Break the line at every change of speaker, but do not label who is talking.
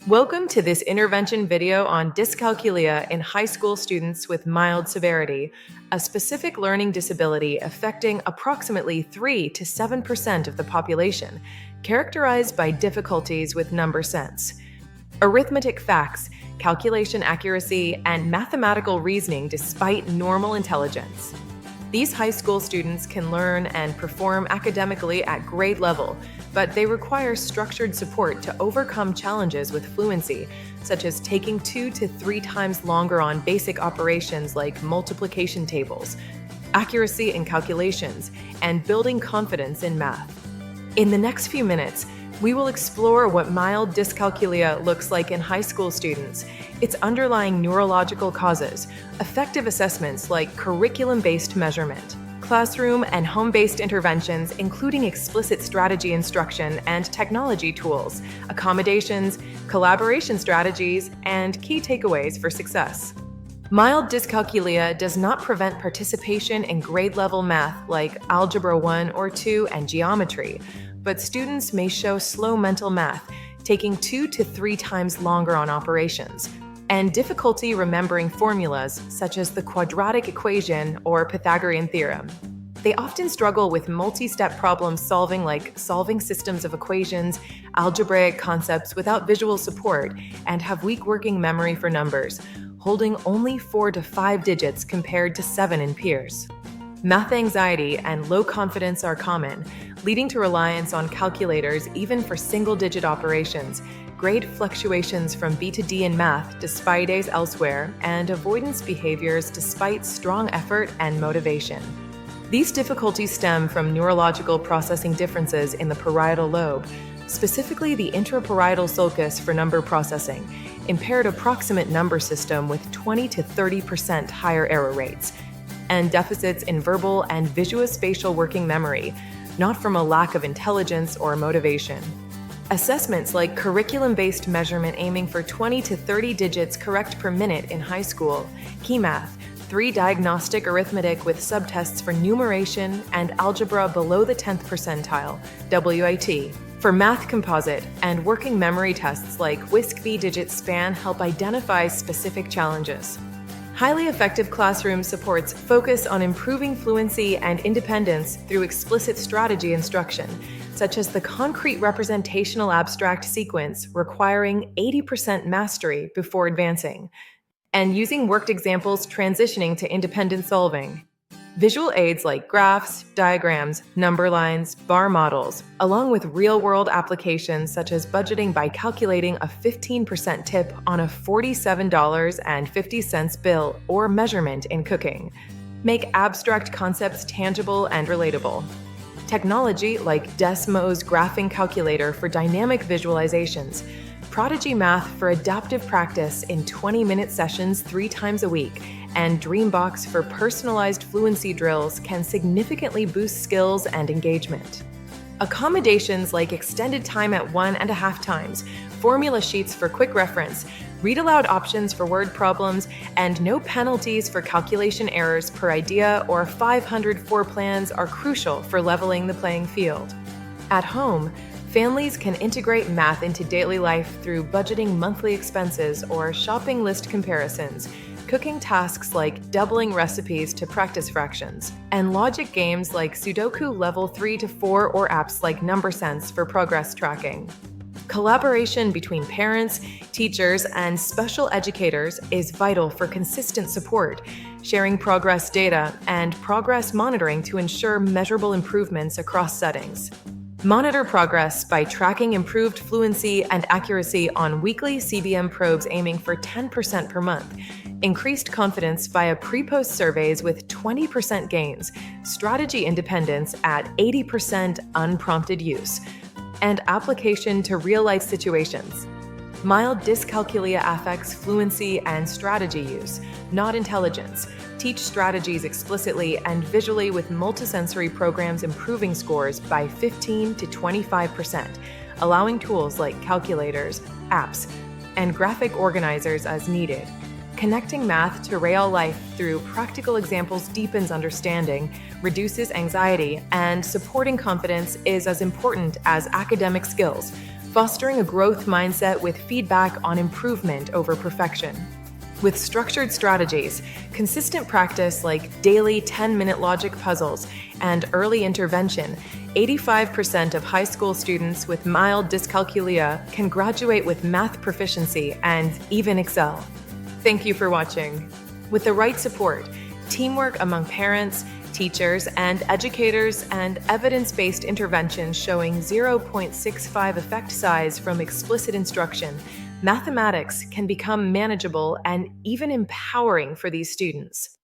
Welcome to this intervention video on dyscalculia in high school students with mild severity, a specific learning disability affecting approximately 3 to 7% of the population, characterized by difficulties with number sense. Arithmetic facts, calculation accuracy, and mathematical reasoning despite normal intelligence. These high school students can learn and perform academically at grade level, but they require structured support to overcome challenges with fluency, such as taking 2 to 3 times longer on basic operations like multiplication tables, accuracy in calculations, and building confidence in math. In the next few minutes, we will explore what mild dyscalculia looks like in high school students, its underlying neurological causes, effective assessments like curriculum-based measurement, classroom and home-based interventions including explicit strategy instruction and technology tools, accommodations, collaboration strategies, and key takeaways for success. Mild dyscalculia does not prevent participation in grade-level math like Algebra 1 or 2 and geometry, but students may show slow mental math, taking 2 to 3 times longer on operations, and difficulty remembering formulas such as the quadratic equation or Pythagorean theorem. They often struggle with multi-step problem solving like solving systems of equations, algebraic concepts without visual support, and have weak working memory for numbers, holding only 4 to 5 digits compared to 7 in peers. Math anxiety and low confidence are common, leading to reliance on calculators even for single-digit operations, grade fluctuations from B to D in math despite A's elsewhere, and avoidance behaviors despite strong effort and motivation. These difficulties stem from neurological processing differences in the parietal lobe, specifically the intraparietal sulcus for number processing, impaired approximate number system with 20 to 30% higher error rates, and deficits in verbal and visuospatial working memory, not from a lack of intelligence or motivation. Assessments like curriculum-based measurement aiming for 20 to 30 digits correct per minute in high school, key math, 3 diagnostic arithmetic with subtests for numeration, and algebra below the 10th percentile, WIT, for math composite, and working memory tests like WISC-V digit span help identify specific challenges. Highly effective classroom supports focus on improving fluency and independence through explicit strategy instruction, such as the concrete representational abstract sequence requiring 80% mastery before advancing, and using worked examples transitioning to independent solving. Visual aids like graphs, diagrams, number lines, bar models, along with real-world applications such as budgeting by calculating a 15% tip on a $47.50 bill or measurement in cooking, make abstract concepts tangible and relatable. Technology like Desmo's graphing calculator for dynamic visualizations, Prodigy Math for adaptive practice in 20-minute sessions 3 times a week, and Dreambox for personalized fluency drills can significantly boost skills and engagement. Accommodations like extended time at 1.5 times, formula sheets for quick reference, read aloud options for word problems, and no penalties for calculation errors per idea or 500 floor plans are crucial for leveling the playing field. At home, families can integrate math into daily life through budgeting monthly expenses or shopping list comparisons, cooking tasks like doubling recipes to practice fractions, and logic games like Sudoku Level 3 to 4 or apps like NumberSense for progress tracking. Collaboration between parents, teachers, and special educators is vital for consistent support, sharing progress data, and progress monitoring to ensure measurable improvements across settings. Monitor progress by tracking improved fluency and accuracy on weekly CBM probes aiming for 10% per month, increased confidence via pre-post surveys with 20% gains, strategy independence at 80% unprompted use, and application to real-life situations. Mild dyscalculia affects fluency and strategy use, not intelligence. Teach strategies explicitly and visually with multisensory programs improving scores by 15 to 25%, allowing tools like calculators, apps, and graphic organizers as needed. Connecting math to real life through practical examples deepens understanding, reduces anxiety, and supporting confidence is as important as academic skills, fostering a growth mindset with feedback on improvement over perfection. With structured strategies, consistent practice like daily 10-minute logic puzzles, and early intervention, 85% of high school students with mild dyscalculia can graduate with math proficiency and even excel. Thank you for watching. With the right support, teamwork among parents, teachers, and educators, and evidence-based interventions showing 0.65 effect size from explicit instruction, mathematics can become manageable and even empowering for these students.